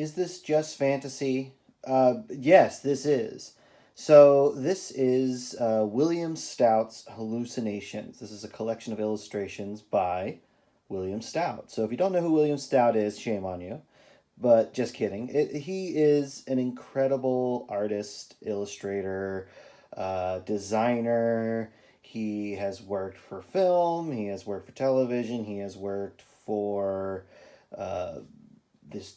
is this just fantasy? Yes, this is. So this is William Stout's Hallucinations. This is a collection of illustrations by William Stout. So if you don't know who William Stout is, shame on you. But just kidding. He is an incredible artist, illustrator, designer. He has worked for film. He has worked for television. He has worked for uh, this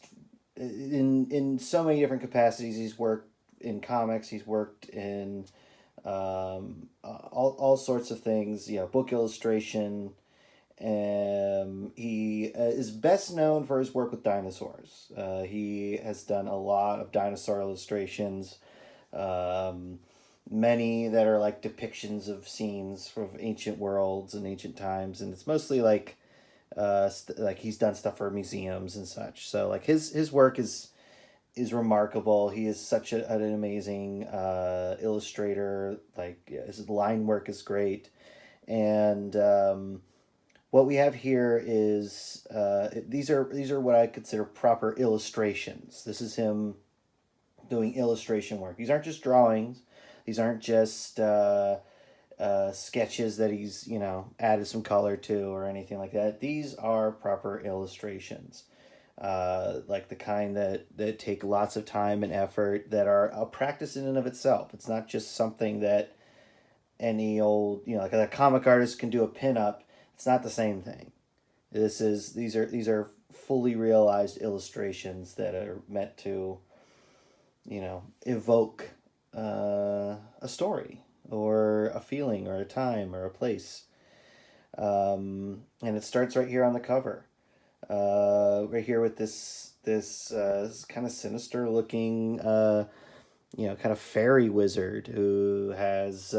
in so many different capacities. He's worked in comics. He's worked in all sorts of things. You know, book illustration. He is best known for his work with dinosaurs. He has done a lot of dinosaur illustrations, um, many that are like depictions of scenes from ancient worlds and ancient times, and it's mostly like he's done stuff for museums and such. So like his work is remarkable. He is such an amazing illustrator. Like his line work is great, and what we have here is these are what I consider proper illustrations. This is him doing illustration work. These aren't just drawings. These aren't just sketches that he's added some color to or anything like that. These are proper illustrations, like the kind that take lots of time and effort, that are a practice in and of itself. It's not just something that any old like a comic artist can do a pinup. It's not the same thing. These are fully realized illustrations that are meant to evoke a story or a feeling or a time or a place. And it starts right here on the cover, right here with this kind of sinister looking kind of fairy wizard who has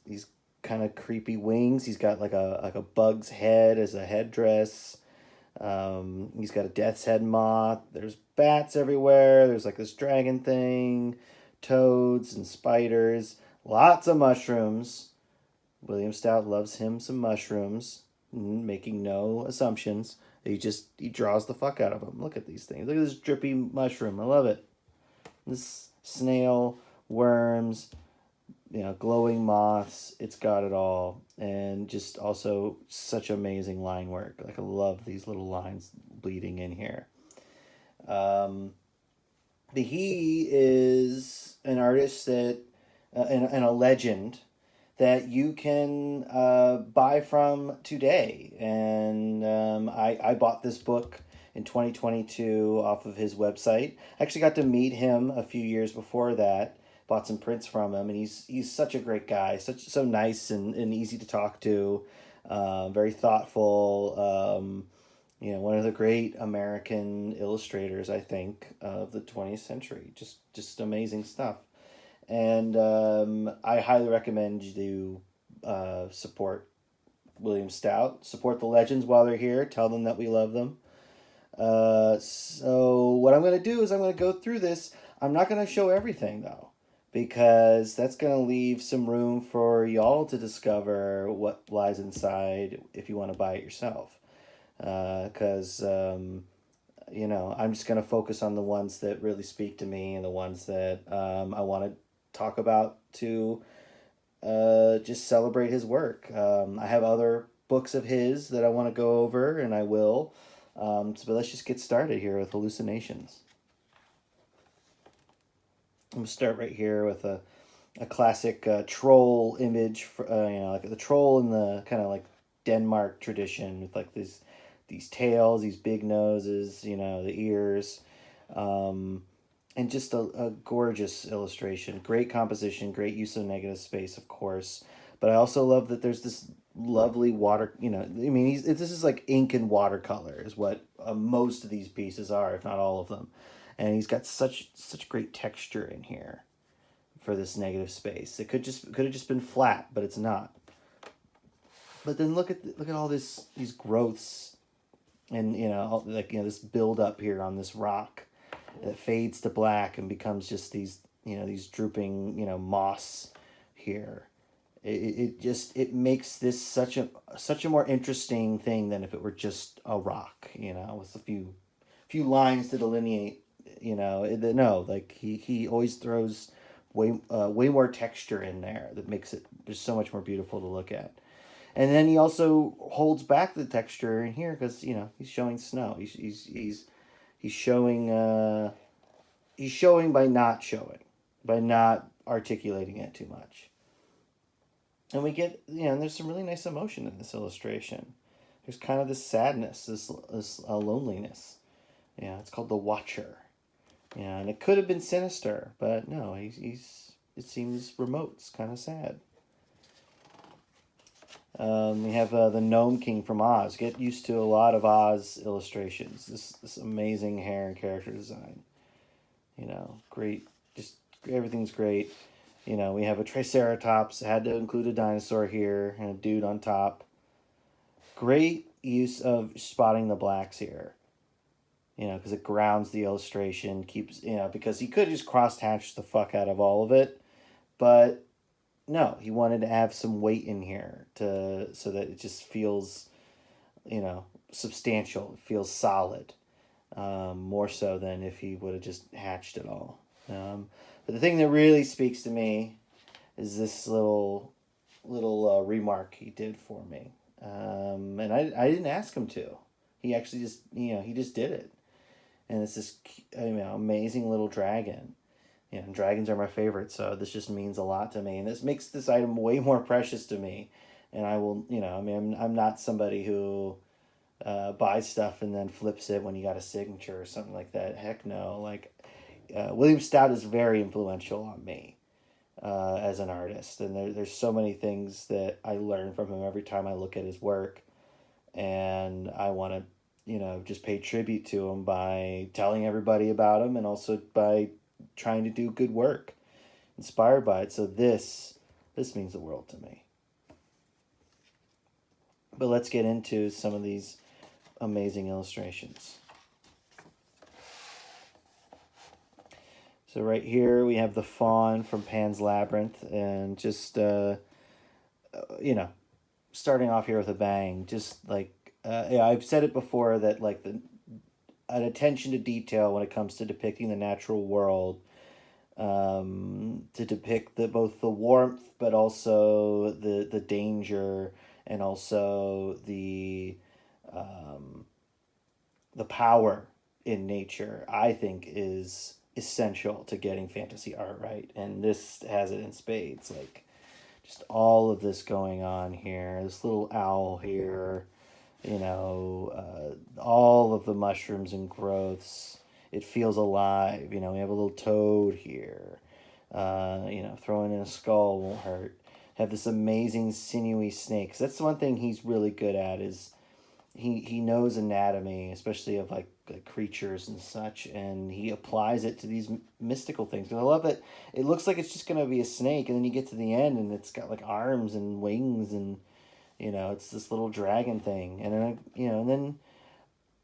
these kind of creepy wings. He's got like a bug's head as a headdress. He's got a death's head moth. There's bats everywhere. There's like this dragon thing, toads and spiders, lots of mushrooms. William Stout loves him some mushrooms, making no assumptions. He draws the fuck out of them. Look at these things. Look at this drippy mushroom. I love it. This snail, worms, glowing moths. It's got it all, and just also such amazing line work. Like I love these little lines bleeding in here. He is an artist and a legend that you can buy from today. And I bought this book in 2022 off of his website. I actually got to meet him a few years before that. Bought some prints from him, and he's such a great guy, so nice and easy to talk to, very thoughtful. One of the great American illustrators, I think, of the 20th century. Just amazing stuff. And I highly recommend you support William Stout. Support the legends while they're here. Tell them that we love them. So what I'm going to do is I'm going to go through this. I'm not going to show everything, though, because that's going to leave some room for y'all to discover what lies inside if you want to buy it yourself. Because, I'm just going to focus on the ones that really speak to me and the ones that I want to talk about to just celebrate his work. I have other books of his that I want to go over, and I will. But let's just get started here with Hallucinations. I'm going to start right here with a classic troll image, for, like the troll in the kind of like Denmark tradition with like these tails, these big noses, the ears, and just a gorgeous illustration. Great composition, great use of negative space, of course. But I also love that there's this lovely water, this is like ink and watercolor is what most of these pieces are, if not all of them. And he's got such great texture in here for this negative space. It could have just been flat, but it's not. But then look at all these growths, and this build up here on this rock that fades to black and becomes just these drooping moss here. It makes this such a more interesting thing than if it were just a rock, with a few few lines to delineate. No, like he always throws way more texture in there that makes it just so much more beautiful to look at. And then he also holds back the texture in here because he's showing snow. He's showing he's showing by not showing, by not articulating it too much. And we get and there's some really nice emotion in this illustration. There's kind of this sadness, this loneliness. It's called The Watcher. And it could have been sinister, but no, he's it seems remote. It's kind of sad. We have the Gnome King from Oz. Get used to a lot of Oz illustrations. This amazing hair and character design. Great. Just everything's great. We have a Triceratops. Had to include a dinosaur here and a dude on top. Great use of spotting the blacks here. Because it grounds the illustration, keeps, because he could just cross-hatch the fuck out of all of it, but no, he wanted to have some weight in here so that it just feels, substantial, it feels solid, more so than if he would have just hatched it all. But the thing that really speaks to me is this little remark he did for me, and I didn't ask him to. He actually just, he just did it. And it's this amazing little dragon. Dragons are my favorite, so this just means a lot to me. And this makes this item way more precious to me. And I will, I'm not somebody who buys stuff and then flips it when you got a signature or something like that. Heck no. Like, William Stout is very influential on me as an artist. And there's so many things that I learn from him every time I look at his work. And I want to just pay tribute to him by telling everybody about him and also by trying to do good work inspired by it. So this means the world to me. But let's get into some of these amazing illustrations. So right here we have the fawn from Pan's Labyrinth, and just starting off here with a bang, just like I've said it before that like an attention to detail when it comes to depicting the natural world, to depict both the warmth but also the danger and also the power in nature, I think is essential to getting fantasy art right, and this has it in spades. Like just all of this going on here, this little owl here, all of the mushrooms and growths. It feels alive. We have a little toad here. Throwing in a skull won't hurt. Have this amazing sinewy snake. That's the one thing he's really good at is he knows anatomy, especially of like creatures and such, and he applies it to these mystical things. Because I love that it looks like it's just going to be a snake, and then you get to the end and it's got like arms and wings and it's this little dragon thing, and then and then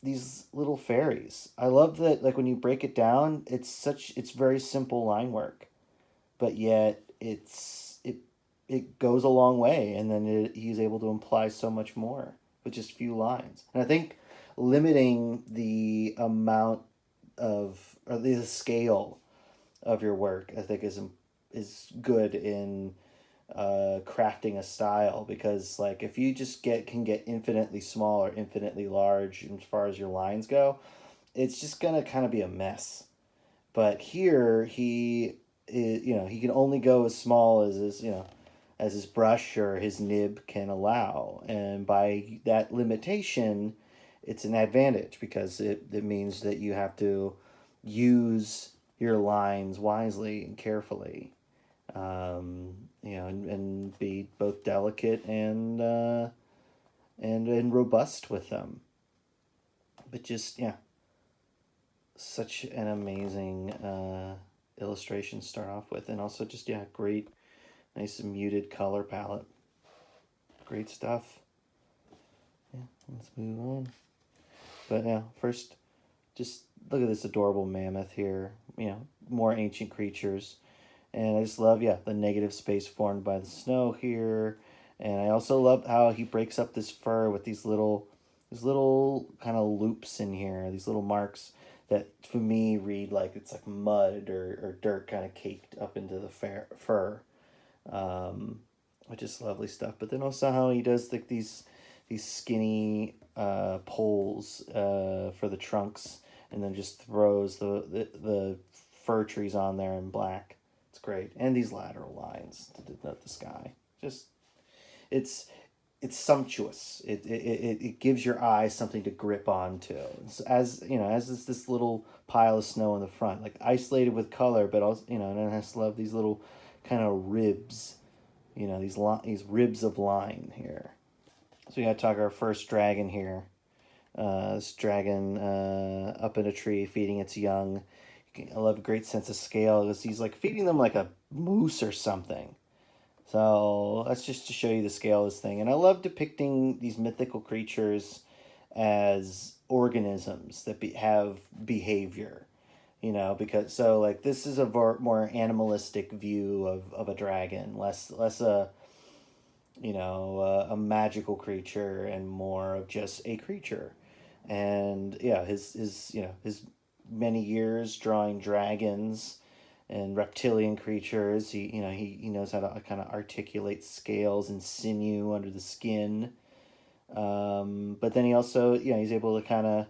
these little fairies. I love that, like when you break it down, it's very simple line work, but yet it goes a long way, and then he's able to imply so much more with just few lines. And I think limiting the amount of or the scale of your work, I think is good in crafting a style, because like if you just can get infinitely small or infinitely large as far as your lines go, it's just gonna kind of be a mess. But here he can only go as small as his brush or his nib can allow, and by that limitation it's an advantage because it means that you have to use your lines wisely and carefully, and be both delicate and robust with them. But just such an amazing illustration to start off with, and also just great, nice muted color palette. Great stuff. Yeah, let's move on. But first, just look at this adorable mammoth here. More ancient creatures. And I just love, the negative space formed by the snow here. And I also love how he breaks up this fur with these little There's little kind of loops in here, these little marks that for me read like it's like mud or dirt kind of caked up into the fur, which is lovely stuff. But then also how he does like these skinny poles for the trunks, and then just throws the fir trees on there in black. It's great, and these lateral lines to denote the sky. Just it's it's sumptuous. It gives your eyes something to grip onto. As you know, as this little pile of snow in the front, like isolated with color, but also and it has to love these little kind of ribs. These ribs of line here. So we gotta talk our first dragon here. This dragon up in a tree feeding its young. I love a great sense of scale because he's like feeding them like a moose or something. So that's just to show you the scale of this thing. And I love depicting these mythical creatures as organisms that have behavior, because so like this is a more animalistic view of a dragon, less a magical creature and more of just a creature. And yeah, his many years drawing dragons and reptilian creatures. He knows how to kind of articulate scales and sinew under the skin. But then he also he's able to kind of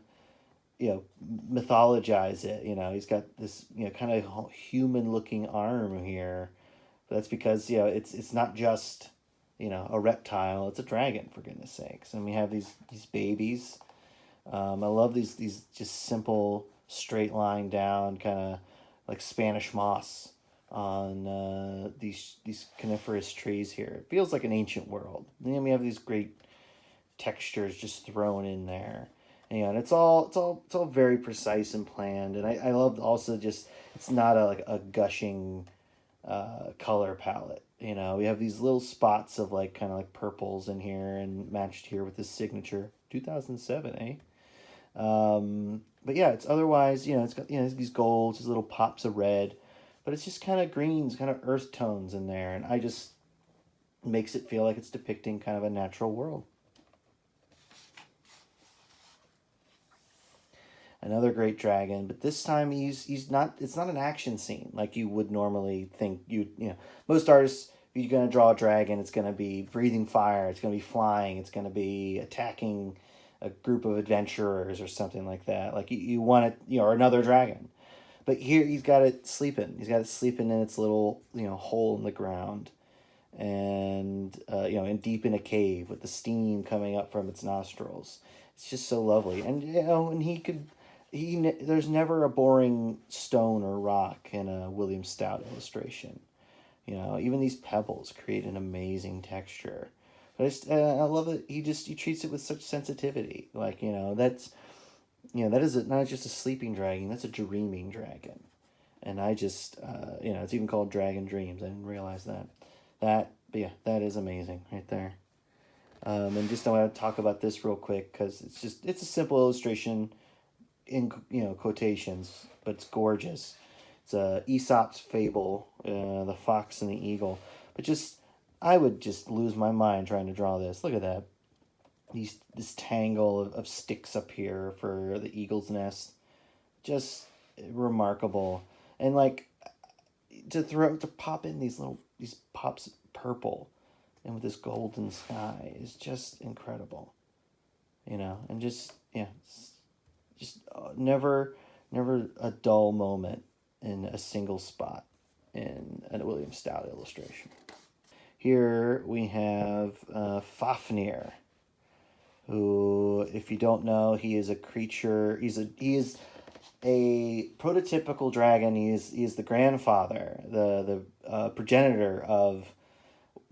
mythologize it. He's got this kind of human looking arm here. But that's because it's not just a reptile. It's a dragon, for goodness sakes. And we have these babies. I love these just simple straight line down kind of like Spanish moss on these coniferous trees here. It feels like an ancient world. And then we have these great textures just thrown in there. And it's all very precise and planned. And I love also just it's not a gushing color palette. We have these little spots of like kind of like purples in here and matched here with his signature 2007, eh? But yeah, it's otherwise, it's got, these golds, these little pops of red, but it's just kind of greens, kind of earth tones in there. And I just makes it feel like it's depicting kind of a natural world. Another great dragon, but this time it's not an action scene like you would normally think. Most artists, if you're going to draw a dragon, it's going to be breathing fire, it's going to be flying, it's going to be attacking a group of adventurers or something like that. Like you want it, or another dragon. But here he's got it sleeping. He's got it sleeping in its little, hole in the ground, and and deep in a cave with the steam coming up from its nostrils. It's just so lovely, and there's never a boring stone or rock in a William Stout illustration. Even these pebbles create an amazing texture. But I love it. He treats it with such sensitivity. Like that is not just a sleeping dragon. That's a dreaming dragon, and I just it's even called Dragon Dreams. I didn't realize that. But yeah, that is amazing right there. And just I want to talk about this real quick because it's a simple illustration in quotations, but it's gorgeous. It's Aesop's fable, the fox and the eagle. But I would just lose my mind trying to draw this. Look at that. This tangle of sticks up here for the eagle's nest. Just remarkable. And like to pop in these pops of purple and with this golden sky is just incredible. And just never a dull moment in a single spot in a William Stout illustration. Here we have Fafnir, who, if you don't know, he is a creature. He is a prototypical dragon. He is the grandfather, the progenitor of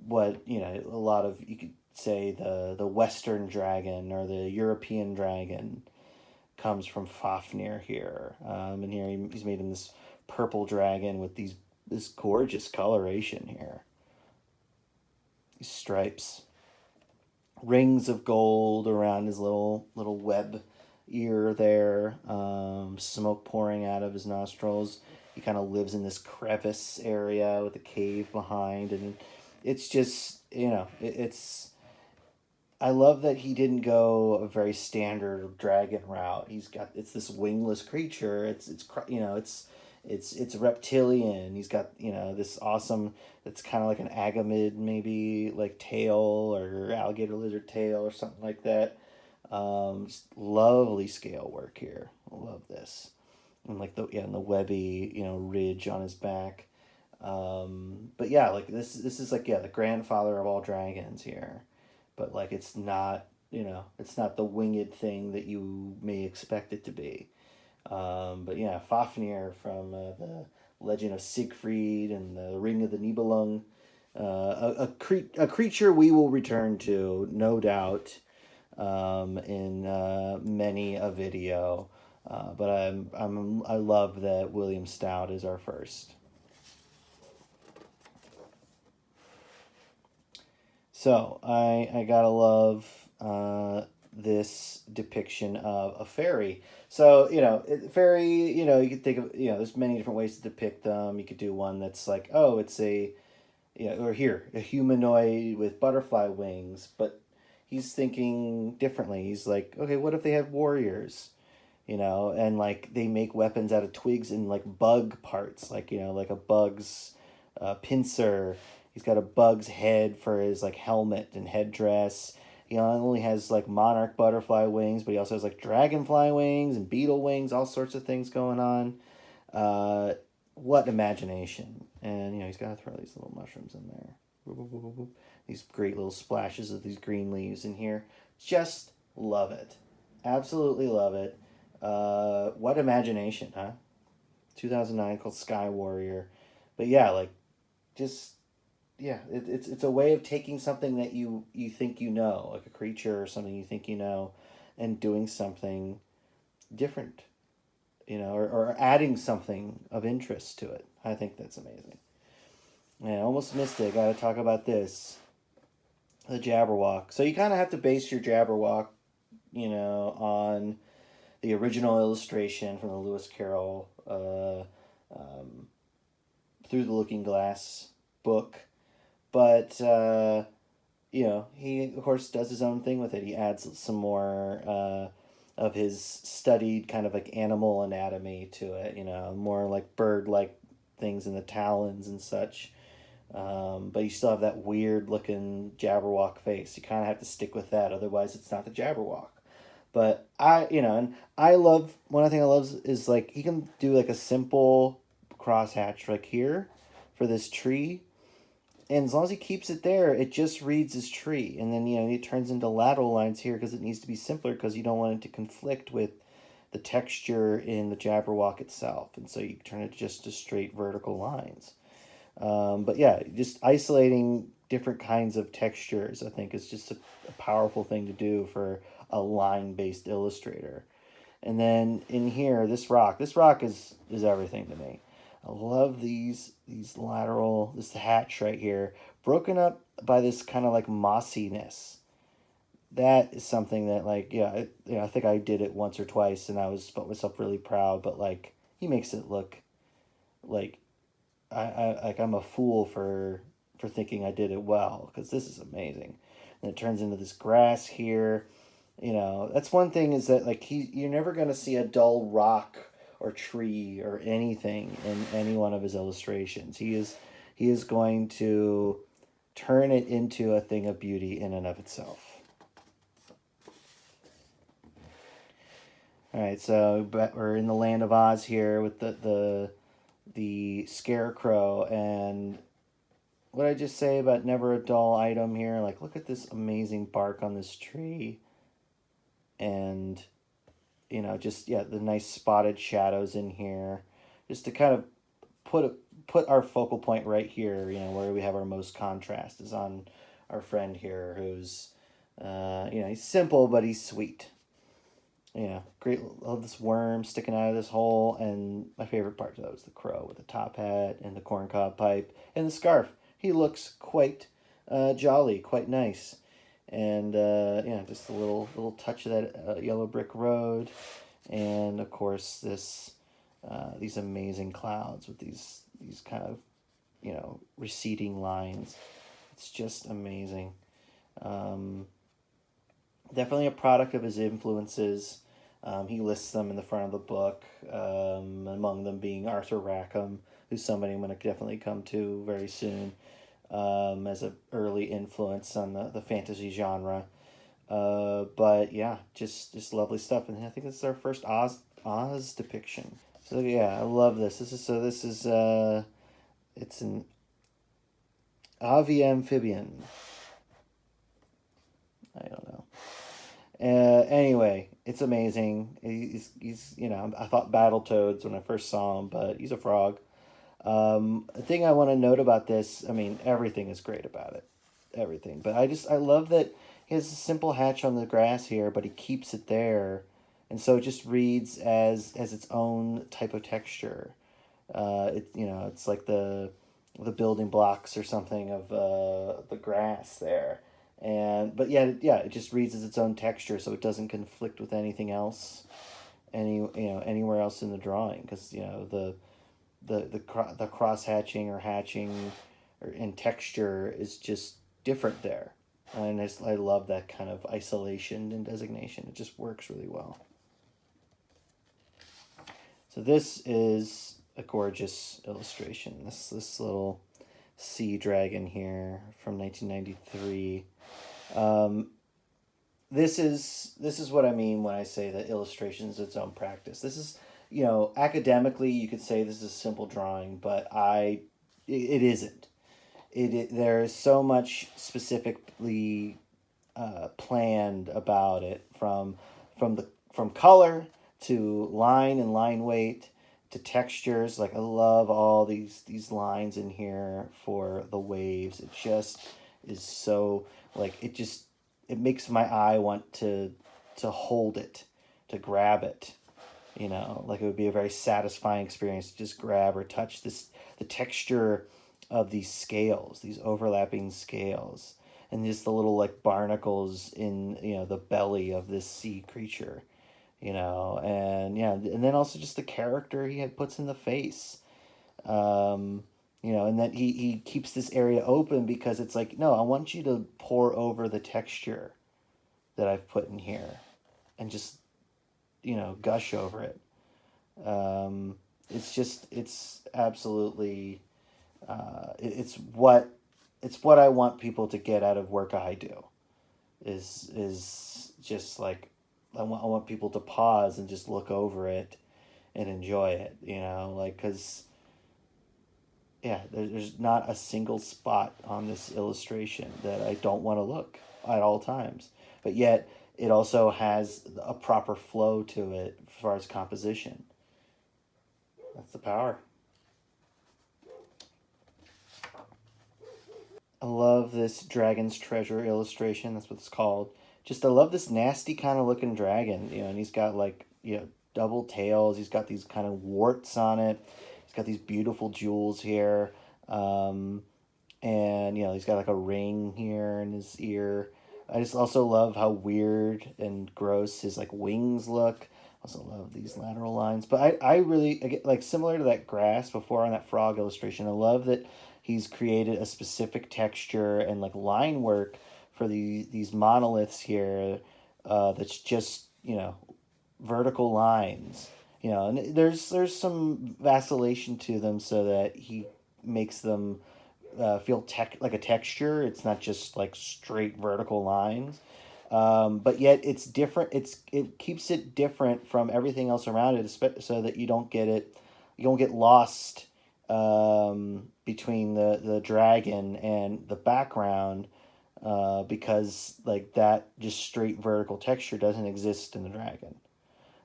what a lot of, you could say, the Western dragon or the European dragon comes from Fafnir here. And here he's made him this purple dragon with this gorgeous coloration here. These stripes, rings of gold around his little web ear there, smoke pouring out of his nostrils. He kind of lives in this crevice area with a cave behind, and it's just I love that he didn't go a very standard dragon route. It's this wingless creature. It's reptilian. He's got this awesome. It's kind of like an agamid, maybe like tail or alligator lizard tail or something like that. Just lovely scale work here. I love this. And like and the webby ridge on his back. But yeah, like this is like the grandfather of all dragons here, but like it's not it's not the winged thing that you may expect it to be. But yeah, Fafnir from the Legend of Siegfried and the Ring of the Nibelung, a creature we will return to, no doubt, in many a video. But I love that William Stout is our first. So I gotta love this depiction of a fairy. So fairy. You could think of there's many different ways to depict them. You could do one that's like, oh, it's a or here a humanoid with butterfly wings, but he's thinking differently. He's like, okay, what if they had warriors? And like they make weapons out of twigs and like bug parts, like like a bug's pincer. He's got a bug's head for his like helmet and headdress. He not only has like monarch butterfly wings, but he also has like dragonfly wings and beetle wings, all sorts of things going on. What imagination! And he's got to throw these little mushrooms in there. These great little splashes of these green leaves in here. Just love it. Absolutely love it. What imagination, huh? 2009, called Sky Warrior. But yeah, like just it's a way of taking something that you think like a creature or something you think and doing something different, or adding something of interest to it. I think that's amazing. Yeah, almost missed it. Got to talk about this. The Jabberwock. So you kind of have to base your Jabberwock, on the original illustration from the Lewis Carroll Through the Looking Glass book. But, he, of course, does his own thing with it. He adds some more of his studied kind of like animal anatomy to it, more like bird-like things in the talons and such. But you still have that weird-looking Jabberwock face. You kind of have to stick with that, otherwise it's not the Jabberwock. But and I love, one thing I love is like he can do like a simple crosshatch like here for this tree. And as long as he keeps it there, it just reads as tree. And then, it turns into lateral lines here because it needs to be simpler because you don't want it to conflict with the texture in the Jabberwock itself. And so you turn it just to straight vertical lines. But yeah, just isolating different kinds of textures, I think, is just a powerful thing to do for a line-based illustrator. And then in here, this rock is everything to me. I love these lateral, this hatch right here, broken up by this kind of like mossiness. That is something that like, I think I did it once or twice and I felt myself really proud, but like he makes it look like I'm a fool for thinking I did it well, because this is amazing. And it turns into this grass here. That's one thing, is that like you're never going to see a dull rock or tree or anything in any one of his illustrations. He is going to turn it into a thing of beauty in and of itself. All right, so we're in the land of Oz here with the scarecrow, and what did I just say about never a dull item here? Like, look at this amazing bark on this tree, and the nice spotted shadows in here, just to kind of put our focal point right here, where we have our most contrast is on our friend here, who's he's simple but he's sweet. Great. Love this worm sticking out of this hole, and my favorite part though is the crow with the top hat and the corncob pipe and the scarf. He looks quite jolly, quite nice. And just a little touch of that yellow brick road, and of course these amazing clouds with these kind of receding lines. It's just amazing. Definitely a product of his influences. He lists them in the front of the book, among them being Arthur Rackham, who's somebody I'm going to definitely come to very soon, as an early influence on the fantasy genre. But yeah, just lovely stuff, and I think this is our first Oz depiction. So yeah, I love this. This is it's an aviamphibian. I don't know. Anyway, it's amazing. He's I thought Battletoads when I first saw him, but he's a frog. The thing I want to note about this, I mean, everything is great about it, everything. But I love that he has a simple hatch on the grass here, but he keeps it there, and so it just reads as its own type of texture. It's like the building blocks or something of the grass there, and but yeah, it just reads as its own texture, so it doesn't conflict with anything else, anywhere else in the drawing, because the cross hatching or hatching or in texture is just different there. And I love that kind of isolation and designation. It just works really well. So this is a gorgeous illustration. This little sea dragon here from 1993. This is what I mean when I say that illustration is its own practice. This is, academically you could say this is a simple drawing, but it isn't. There is so much specifically planned about it, from color to line and line weight to textures. Like, I love all these lines in here for the waves. It just is so, like, it makes my eye want to hold it, to grab it. Like, it would be a very satisfying experience to just grab or touch the texture of these scales, these overlapping scales, and just the little, like, barnacles in the belly of this sea creature, and yeah, and then also just the character he puts in the face, and that he keeps this area open because it's like, no, I want you to pour over the texture that I've put in here, and just gush over it. It's absolutely, it's what I want people to get out of work I do, is just like, I want people to pause and just look over it and enjoy it, like, because yeah, there's not a single spot on this illustration that I don't want to look at all times, but yet it also has a proper flow to it as far as composition. That's the power. I love this Dragon's Treasure illustration. That's what it's called. Just, I love this nasty kind of looking dragon, and he's got, like, double tails. He's got these kind of warts on it. He's got these beautiful jewels here. And, he's got, like, a ring here in his ear. I just also love how weird and gross his, like, wings look. Also love these lateral lines. But I really, like, similar to that grass before on that frog illustration, I love that he's created a specific texture and, like, line work for these monoliths here, that's just, vertical lines. And there's some vacillation to them so that he makes them feel like a texture. It's not just, like, straight vertical lines. But yet it's different. It keeps it different from everything else around it, so that you don't get lost between the dragon and the background, because, like, that just straight vertical texture doesn't exist in the dragon.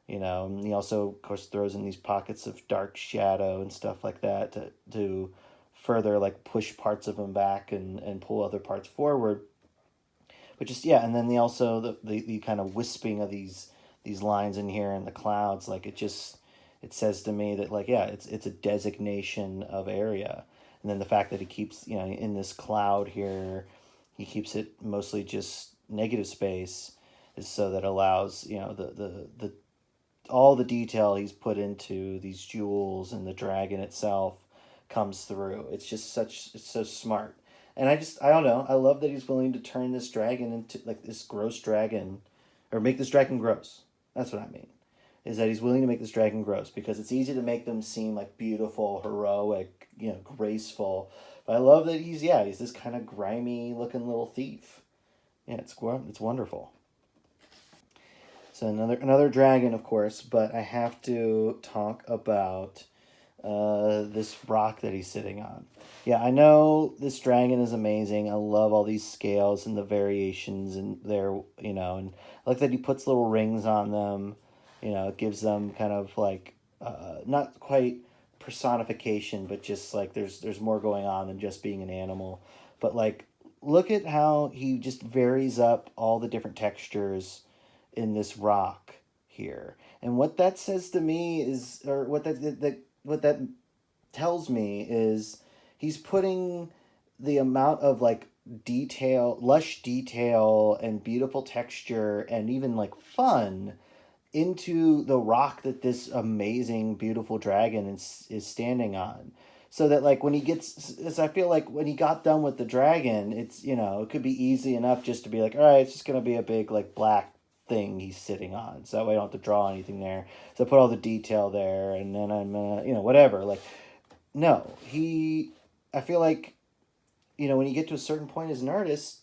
And he also, of course, throws in these pockets of dark shadow and stuff like that to further, like, push parts of him back and pull other parts forward. But just, yeah, and then the kind of wisping of these lines in here and the clouds, like, it says to me that, like, yeah, it's a designation of area. And then the fact that he keeps, in this cloud here, he keeps it mostly just negative space, is so that allows, the all the detail he's put into these jewels and the dragon itself comes through. It's so smart. And I don't know, I love that he's willing to turn this dragon into, like, this gross dragon or make this dragon gross. That's what I mean. Is that he's willing to make this dragon gross because it's easy to make them seem like beautiful, heroic, graceful. But I love that he's this kind of grimy looking little thief. Yeah, it's wonderful. So another dragon, of course, but I have to talk about this rock that he's sitting on. Yeah, I know this dragon is amazing. I love all these scales and the variations and and I like that he puts little rings on them. It gives them kind of like not quite personification, but just like there's more going on than just being an animal. But like, look at how he just varies up all the different textures in this rock here. And what that says to me is, or what that tells me is, he's putting the amount of like lush detail and beautiful texture and even like fun into the rock that this amazing, beautiful dragon is standing on. So that like when he gets, as I feel like when he got done with the dragon, it's it could be easy enough just to be like, all right, it's just gonna be a big like black thing he's sitting on. So that way I don't have to draw anything there. So I put all the detail there, and then I'm whatever. Like, no, I feel like when you get to a certain point as an artist,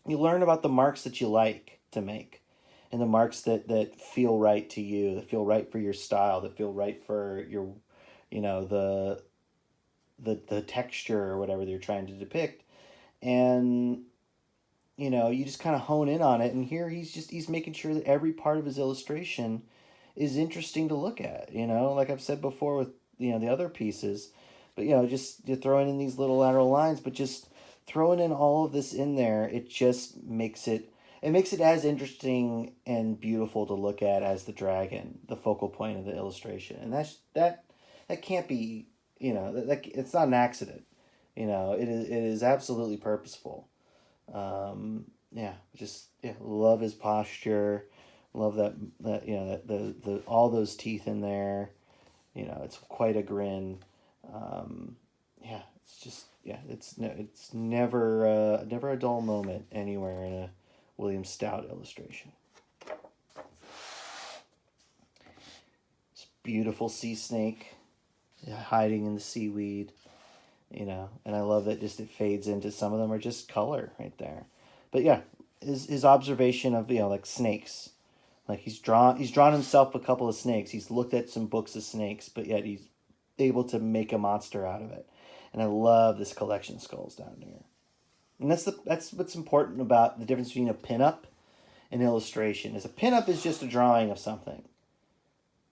you learn about the marks that you like to make, and the marks that feel right to you, that feel right for your style, that feel right for your, the texture or whatever they're trying to depict. And you just kind of hone in on it. And here he's making sure that every part of his illustration is interesting to look at, like I've said before with the other pieces. But just you're throwing in these little lateral lines, but just throwing in all of this in there, it just makes it as interesting and beautiful to look at as the dragon, the focal point of the illustration. And that can't be, that it's not an accident. It is absolutely purposeful. Love his posture, love that the all those teeth in there. It's quite a grin. It's just it's never a dull moment anywhere in a William Stout illustration. This beautiful sea snake hiding in the seaweed, and I love that just it fades into, some of them are just color right there. But yeah, his observation of like snakes, like he's drawn himself a couple of snakes. He's looked at some books of snakes, but yet he's able to make a monster out of it. And I love this collection of skulls down here. And that's what's important about the difference between a pinup and illustration. Is a pinup is just a drawing of something.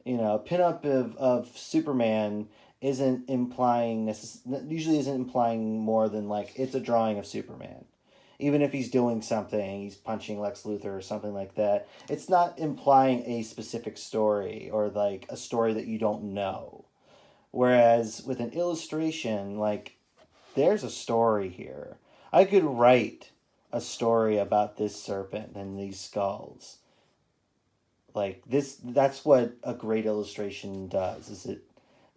A pinup of Superman usually isn't implying more than like it's a drawing of Superman. Even if he's doing something, he's punching Lex Luthor or something like that, it's not implying a specific story or like a story that you don't know. Whereas with an illustration, like, there's a story here. I could write a story about this serpent and these skulls. Like that's what a great illustration does.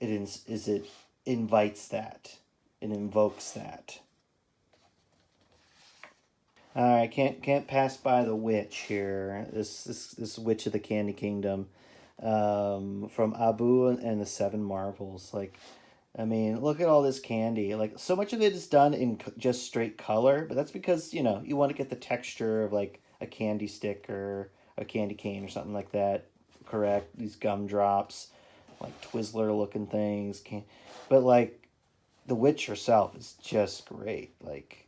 It invites that. It invokes that. All right, can't pass by the witch here. This witch of the Candy Kingdom, from Abu and the Seven Marvels. Like, I mean, look at all this candy. Like, so much of it is done in just straight color, but that's because you want to get the texture of like a candy stick or a candy cane or something like that. Correct. These gumdrops, like Twizzler looking things. But like, the witch herself is just great. Like,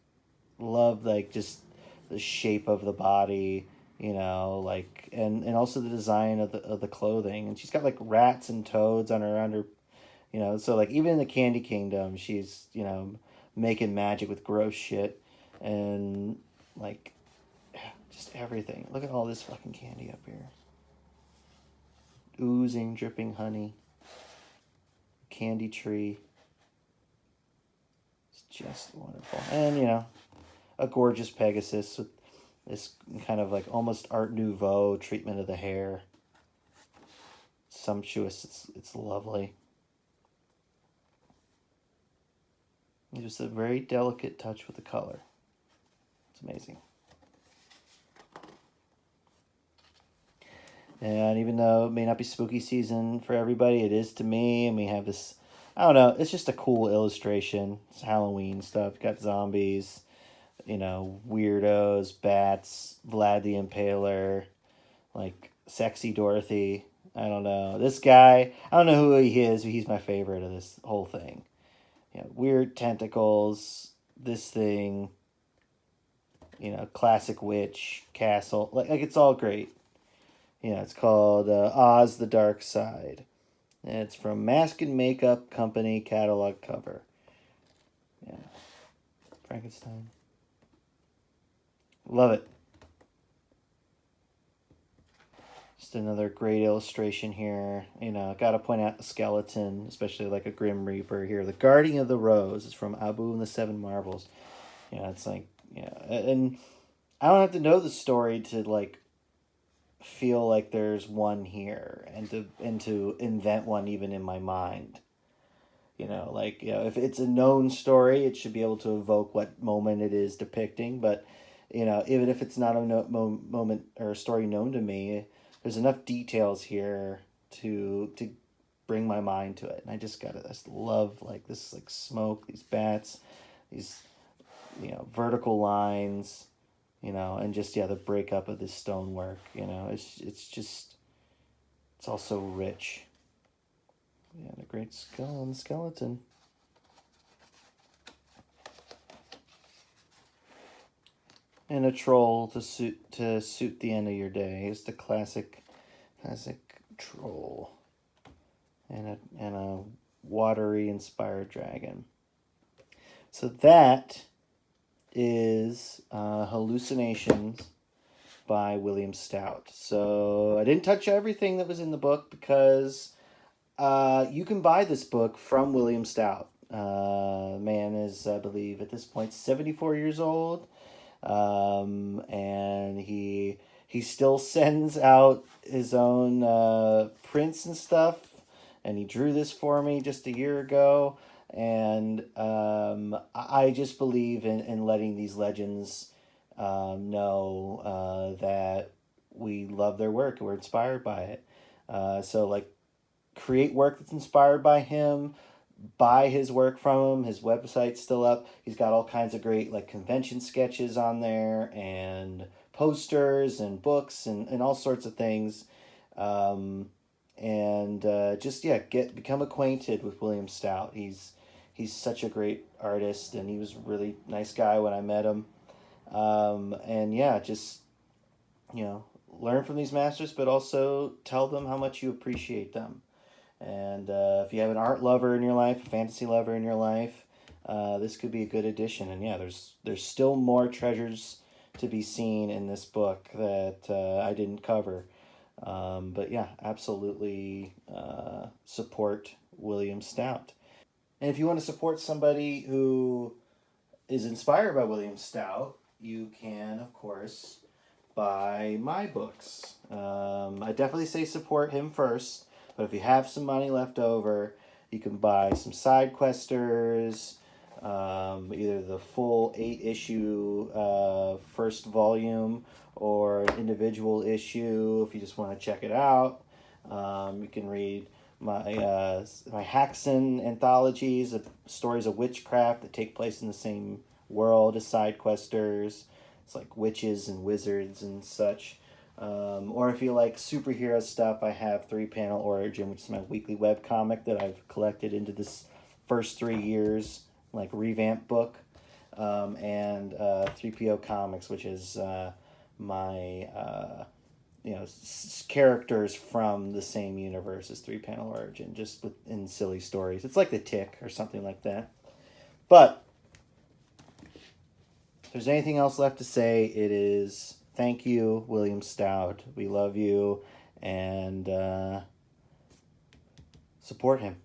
love like just the shape of the body, like, and also the design of the clothing. And she's got like rats and toads on her so like even in the Candy Kingdom, she's making magic with gross shit, and like just everything. Look at all this fucking candy up here, oozing, dripping honey, candy tree. It's just wonderful. And a gorgeous Pegasus with this kind of like almost Art Nouveau treatment of the hair. Sumptuous. It's lovely. Just a very delicate touch with the color. It's amazing. And even though it may not be spooky season for everybody, it is to me. And we have this, I don't know, it's just a cool illustration. It's Halloween stuff. Got zombies, weirdos, bats, Vlad the Impaler, like sexy Dorothy. I don't know. This guy, I don't know who he is, but he's my favorite of this whole thing. Weird tentacles, this thing, classic witch, castle. Like it's all great. It's called Oz the Dark Side. And it's from Mask and Makeup Company catalog cover. Yeah. Frankenstein. Love it. Just another great illustration here. Got to point out the skeleton, especially like a Grim Reaper here. The Guardian of the Rose is from Abu and the Seven Marbles. It's like, and I don't have to know the story to like feel like there's one here and to invent one even in my mind. If it's a known story, it should be able to evoke what moment it is depicting. But even if it's not a moment or a story known to me, there's enough details here to bring my mind to it. And I just love like this, like smoke, these bats, these vertical lines, and just the breakup of this stonework. It's all so rich. Yeah, the great skull and skeleton. And a troll to suit the end of your day. It's the classic troll. And a watery inspired dragon. So that is Hallucinations by William Stout. So I didn't touch everything that was in the book because you can buy this book from William Stout. Man is, I believe, at this point 74 years old. And he still sends out his own prints and stuff. And he drew this for me just a year ago. And I just believe in letting these legends know that we love their work and we're inspired by it. So like create work that's inspired by him, buy his work from him. His website's still up. He's got all kinds of great like convention sketches on there and posters and books and all sorts of things. Become acquainted with William Stout. He's such a great artist, and he was a really nice guy when I met him. Learn from these masters, but also tell them how much you appreciate them. And if you have an art lover in your life, a fantasy lover in your life, this could be a good addition. And yeah, there's still more treasures to be seen in this book that I didn't cover. But yeah, absolutely support William Stout. And if you want to support somebody who is inspired by William Stout, you can, of course, buy my books. I definitely say support him first, but if you have some money left over, you can buy some side questers, either the full 8-issue first volume or an individual issue if you just want to check it out. You can read my Haxan anthologies of stories of witchcraft that take place in the same world as side questers. It's like witches and wizards and such. Or if you like superhero stuff, I have 3-Panel Origin, which is my weekly webcomic that I've collected into this first 3 years, like revamp book. And 3PO Comics, which is my characters from the same universe as 3-Panel Origin, just in silly stories. It's like The Tick or something like that. But if there's anything else left to say, it is thank you, William Stout. We love you, and support him.